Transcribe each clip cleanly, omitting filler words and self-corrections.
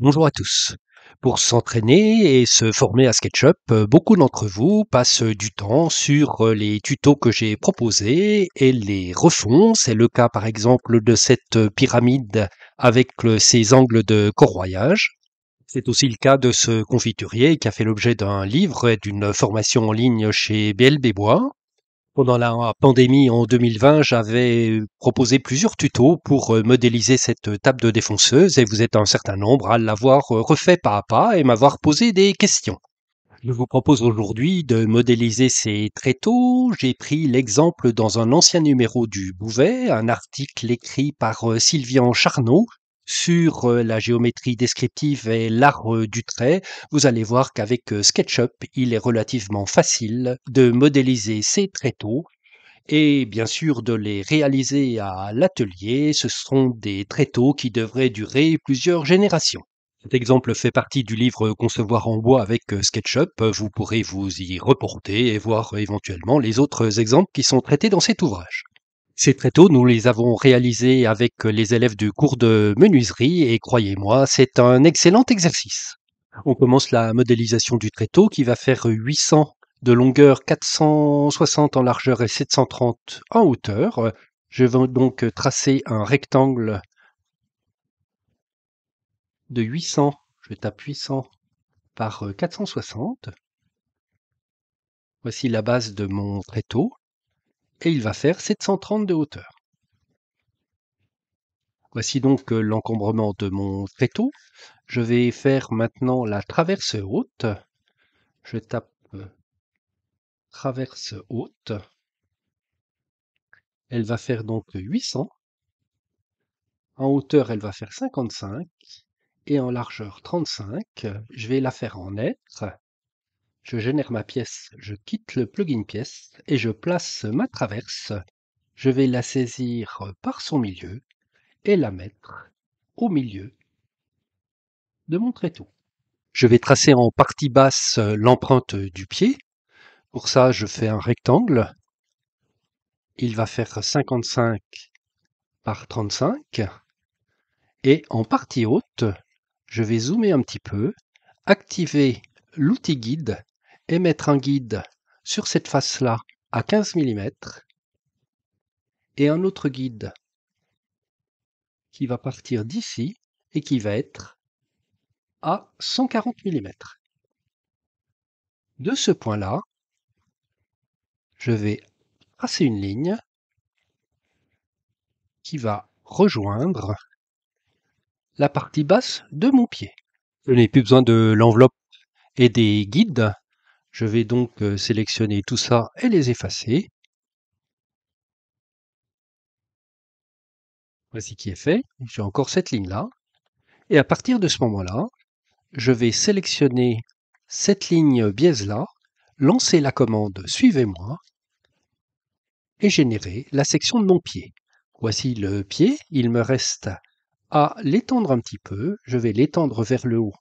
Bonjour à tous. Pour s'entraîner et se former à SketchUp, beaucoup d'entre vous passent du temps sur les tutos que j'ai proposés et les refont. C'est le cas par exemple de cette pyramide avec ses angles de corroyage. C'est aussi le cas de ce confiturier qui a fait l'objet d'un livre et d'une formation en ligne chez BLB Bois. Pendant la pandémie en 2020, j'avais proposé plusieurs tutos pour modéliser cette table de défonceuse et vous êtes un certain nombre à l'avoir refait pas à pas et m'avoir posé des questions. Je vous propose aujourd'hui de modéliser ces tréteaux. J'ai pris l'exemple dans un ancien numéro du Bouvet, un article écrit par Sylvian Charnot sur la géométrie descriptive et l'art du trait. Vous allez voir qu'avec SketchUp, il est relativement facile de modéliser ces tréteaux et bien sûr de les réaliser à l'atelier. Ce sont des tréteaux qui devraient durer plusieurs générations. Cet exemple fait partie du livre Concevoir en bois avec SketchUp. Vous pourrez vous y reporter et voir éventuellement les autres exemples qui sont traités dans cet ouvrage. Ces tréteaux, nous les avons réalisés avec les élèves du cours de menuiserie et croyez-moi, c'est un excellent exercice. On commence la modélisation du tréteau qui va faire 800 de longueur, 460 en largeur et 730 en hauteur. Je vais donc tracer un rectangle de 800, je tape 800 par 460. Voici la base de mon tréteau et il va faire 730 de hauteur. Voici donc l'encombrement de mon tréteau. Je vais faire maintenant la traverse haute. Je tape traverse haute. Elle va faire donc 800. En hauteur, elle va faire 55. Et en largeur 35. Je vais la faire en lettres. Je génère ma pièce, je quitte le plugin pièce et je place ma traverse. Je vais la saisir par son milieu et la mettre au milieu de mon tréteau. Je vais tracer en partie basse l'empreinte du pied. Pour ça, je fais un rectangle. Il va faire 55 par 35. Et en partie haute, je vais zoomer un petit peu, activer l'outil guide et mettre un guide sur cette face-là à 15 mm et un autre guide qui va partir d'ici et qui va être à 140 mm. De ce point-là, je vais tracer une ligne qui va rejoindre la partie basse de mon pied. Je n'ai plus besoin de l'enveloppe et des guides. Je vais donc sélectionner tout ça et les effacer. Voici qui est fait. J'ai encore cette ligne-là. Et à partir de ce moment-là, je vais sélectionner cette ligne biaise-là, lancer la commande Suivez-moi et générer la section de mon pied. Voici le pied. Il me reste à l'étendre un petit peu. Je vais l'étendre vers le haut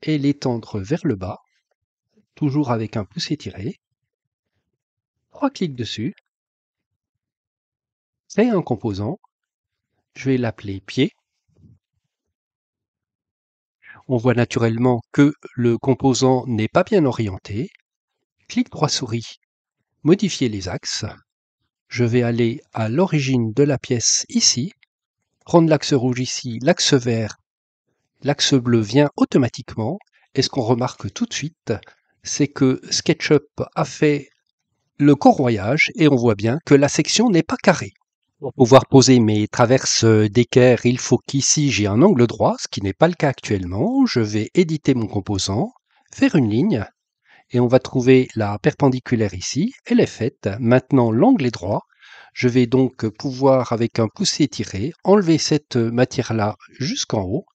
et l'étendre vers le bas, toujours avec un pouce étiré. 3 clics dessus. Créer un composant. Je vais l'appeler pied. On voit naturellement que le composant n'est pas bien orienté. Clic droit souris, modifier les axes. Je vais aller à l'origine de la pièce ici, prendre l'axe rouge ici, l'axe vert, l'axe bleu vient automatiquement. Et ce qu'on remarque tout de suite, c'est que SketchUp a fait le corroyage et on voit bien que la section n'est pas carrée. Pour pouvoir poser mes traverses d'équerre, il faut qu'ici j'ai un angle droit, ce qui n'est pas le cas actuellement. Je vais éditer mon composant, faire une ligne, et on va trouver la perpendiculaire ici. Elle est faite. Maintenant, l'angle est droit. Je vais donc pouvoir, avec un pouce étiré, enlever cette matière-là jusqu'en haut.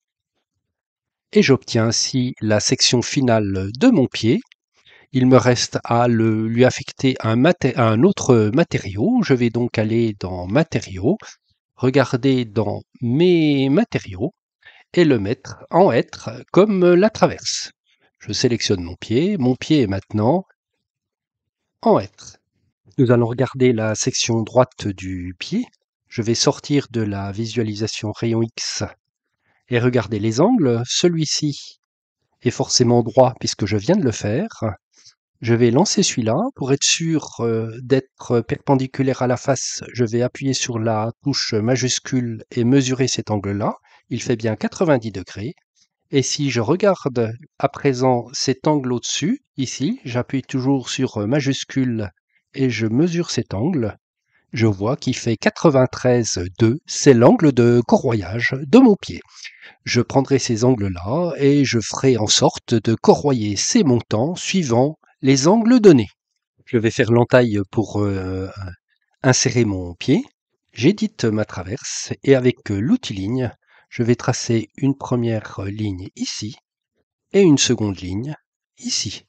Et j'obtiens ainsi la section finale de mon pied. Il me reste à lui affecter un autre matériau. Je vais donc aller dans Matériaux, regarder dans mes matériaux et le mettre en hêtre comme la traverse. Je sélectionne mon pied est maintenant en hêtre. Nous allons regarder la section droite du pied. Je vais sortir de la visualisation rayon X et regarder les angles. Celui-ci est forcément droit puisque je viens de le faire. Je vais lancer celui-là pour être sûr d'être perpendiculaire à la face. Je vais appuyer sur la touche majuscule et mesurer cet angle-là. Il fait bien 90 degrés. Et si je regarde à présent cet angle au-dessus, ici, j'appuie toujours sur majuscule et je mesure cet angle. Je vois qu'il fait 93,2. C'est l'angle de corroyage de mon pied. Je prendrai ces angles-là et je ferai en sorte de corroyer ces montants suivant les angles donnés. Je vais faire l'entaille pour insérer mon pied. J'édite ma traverse et avec l'outil ligne, je vais tracer une première ligne ici et une seconde ligne ici.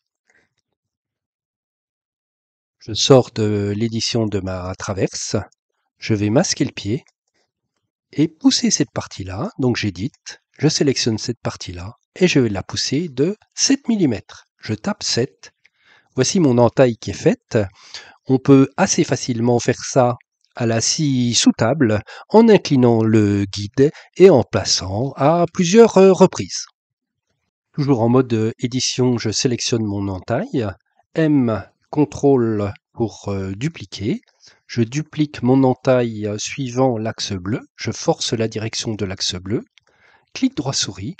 Je sors de l'édition de ma traverse, je vais masquer le pied et pousser cette partie-là. Donc j'édite, je sélectionne cette partie-là et je vais la pousser de 7 mm. Je tape 7. Voici mon entaille qui est faite. On peut assez facilement faire ça à la scie sous table en inclinant le guide et en plaçant à plusieurs reprises. Toujours en mode édition, je sélectionne mon entaille. M, CTRL pour dupliquer. Je duplique mon entaille suivant l'axe bleu. Je force la direction de l'axe bleu. Clic droit souris.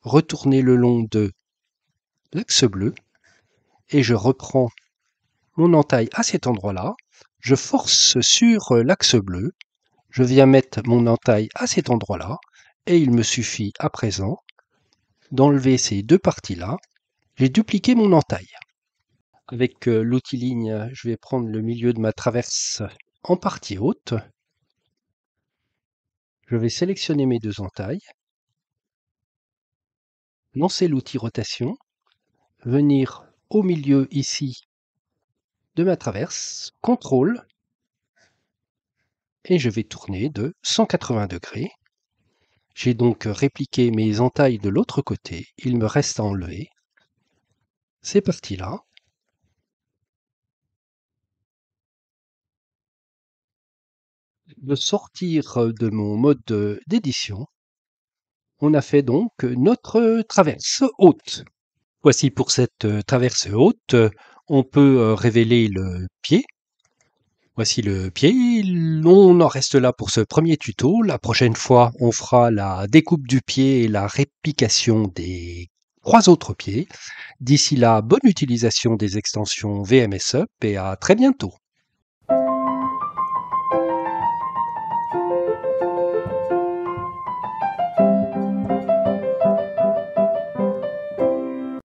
Retourner le long de l'axe bleu. Et je reprends mon entaille à cet endroit-là. Je force sur l'axe bleu. Je viens mettre mon entaille à cet endroit-là. Et il me suffit à présent d'enlever ces deux parties-là. J'ai dupliqué mon entaille. Avec l'outil ligne, je vais prendre le milieu de ma traverse en partie haute. Je vais sélectionner mes deux entailles, lancer l'outil rotation, venir au milieu ici de ma traverse, CTRL, et je vais tourner de 180 degrés. J'ai donc répliqué mes entailles de l'autre côté. Il me reste à enlever ces parties-là. De sortir de mon mode d'édition. On a fait donc notre traverse haute. Voici pour cette traverse haute, on peut révéler le pied. Voici le pied, on en reste là pour ce premier tuto. La prochaine fois, on fera la découpe du pied et la réplication des 3 autres pieds. D'ici là, bonne utilisation des extensions VMS Up et à très bientôt.